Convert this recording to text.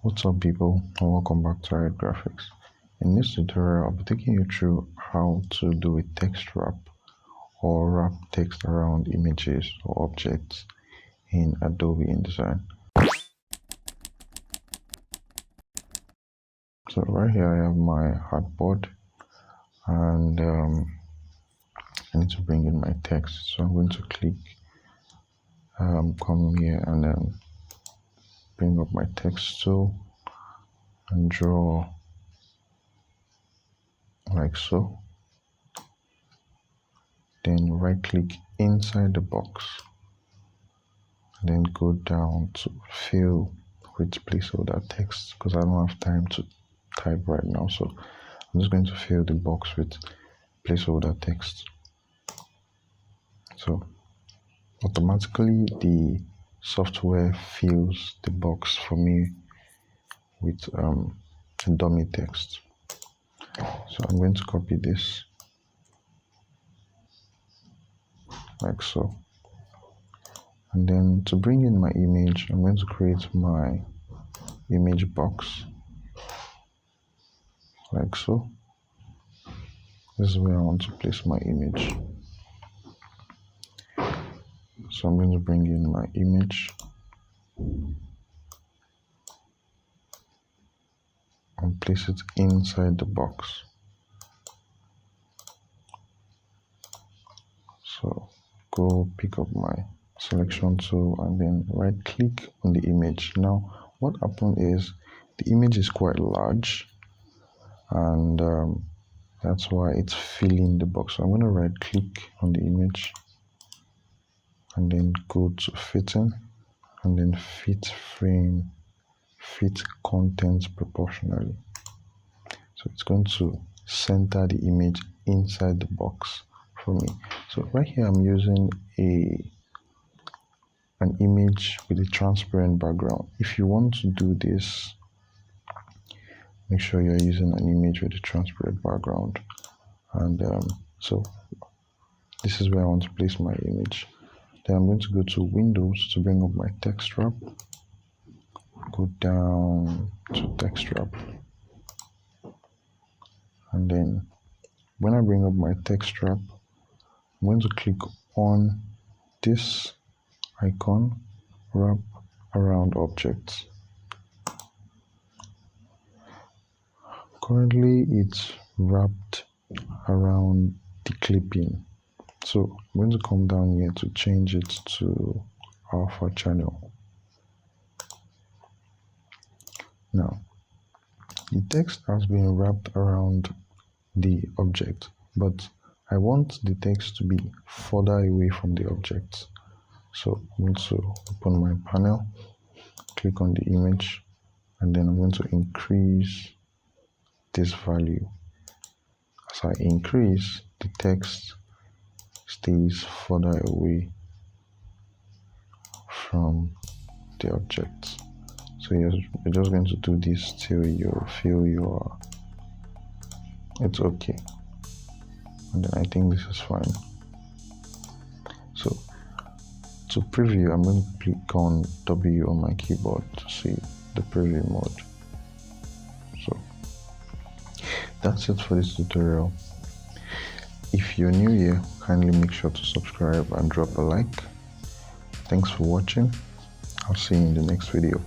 What's up people, and welcome back to aretgraphics. In this tutorial I'll be taking you through how to do a text wrap or wrap text around images or objects in Adobe Indesign. So right here I have my artboard and I need to bring in my text, so I'm going to click come here and then bring up my text tool and draw like so. Then right click inside the box and then go down to fill with placeholder text, because I don't have time to type right now, so I'm just going to fill the box with placeholder text. So automatically the software fills the box for me with dummy text. So I'm going to copy this like so, and then to bring in my image I'm going to create my image box like so. This is where I want to place my image. So I'm going to bring in my image and place it inside the box. So go pick up my selection tool and then right click on the image. Now what happened is the image is quite large and that's why it's filling the box. So I'm going to right click on the image and then go to fitting and then fit frame, fit content proportionally. So it's going to center the image inside the box for me. So right here I'm using an image with a transparent background. If you want to do this, make sure you're using an image with a transparent background. And so this is where I want to place my image. Then I'm going to go to Windows to bring up my text wrap. Go down to text wrap. And then when I bring up my text wrap, I'm going to click on this icon, wrap around objects. Currently it's wrapped around the clipping. So I'm going to come down here to change it to alpha channel. Now the text has been wrapped around the object, but I want the text to be further away from the object. So I'm going to open my panel, click on the image, and then I'm going to increase this value. As I increase, the text stays further away from the object. So you're just going to do this till you feel it's okay, and then I think this is fine. So to preview, I'm going to click on W on my keyboard to see the preview mode. So that's it for this tutorial. If you're new here, kindly make sure to subscribe and drop a like. Thanks for watching. I'll see you in the next video.